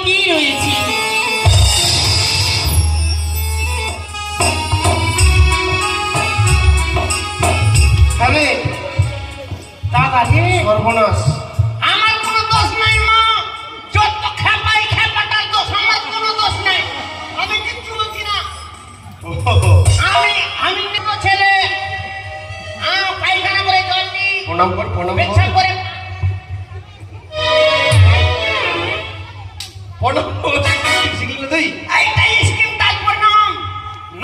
কি রয়েছে। তবে কাক আছে সর্বনাশ, আমার কোনো দোষ নাই মা, যত খেপাই খেপাটার দোষ, আমার কোনো দোষ নাই, আমি কিচ্ছু বলছি না। আমি কোনো ছেলে পায়খানা করে জল নি প্রণাম কর, প্রণাম পেছন কর, করে প্রণাম কর। শিখলি তুই? এইটাই স্কিম তারপর নাম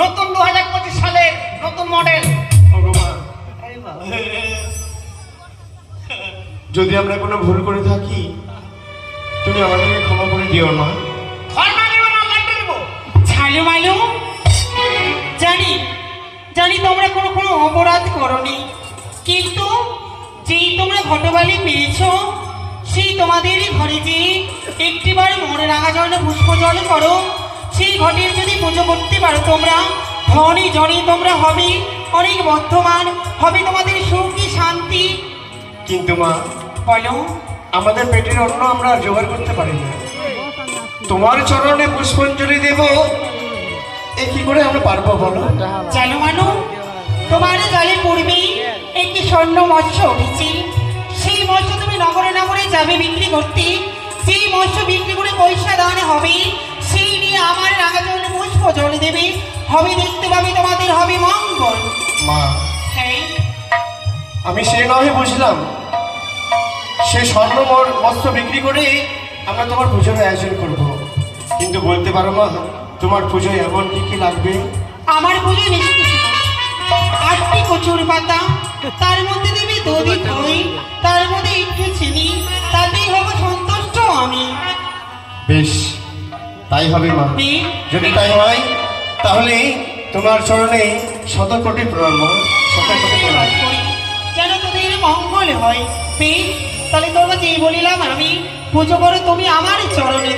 নতুন 2025 সালের নতুন মডেল। ভগবান, যদি আমরা কোনো ভুল করে থাকি তুমি আমাদেরকে ক্ষমা করে দিও না। ধর্মা নেব না লাড্ডু নেব। ঝালু মালু, জানি জানি তোমরা কোনো অপরাধ করনি, কিন্তু যেই তোমরা ঘটবালি পেয়েছো সেই তোমাদেরই ঘরে যে একটিবার মনে রাঙা জলে পুষ্প জল করো, সেই ঘটের যদি পুজো করতে পারো তোমরা, ধনী জনে তোমরা হবে অনেক বর্ধমান, হবে তোমাদের সুখী শান্তি। কিন্তু মা, বলো আমাদের পেটের অন্ন আমরা জোগাড় করতে পারি না, তোমার চরণে পুষ্পাঞ্জলি দেব, এ কি করে আমরা পারবো বলো? জানো মানু, তোমার জলে পড়বেই একটি স্বর্ণ মৎস্য উঠেছে, সেই মৎস্য তুমি নগরে নগরে যাবে বিক্রি করতে, সেই মৎস্য বিক্রি করে পয়সা দান হবে, সেই নিয়ে আমার রাঙা জলে পুষ্প জল দেবে, হবে দেখতে পাবে তোমাদের হবে মঙ্গল। মা, হ্যাঁ আমি সে নয় বুঝলাম, সে স্বর্ণ বস্ত্র বিক্রি করে আমরা তোমার পুজোর আয়োজন করব, কিন্তু বলতে পারো মা তোমার পুজোয় এমন কি কি লাগবে? আমার পুজো বেশি কিছু না, 8টি কচুর পাতা, তার মধ্যে দেবে দধি দই, তার মধ্যে একটু চিনি, তাতেই হব সন্তুষ্ট আমি। বেশ, তাই হবে মা। বেশ, যদি তাই হয় তাহলে তোমার চরণে শত কোটি প্রণাম মা, শত কোটি প্রণাম। যেন তোদের মঙ্গল হয়। বেশ, তাহলে তোমরা যেই বলিলাম আমি, পুজো করো তুমি আমার চরণে।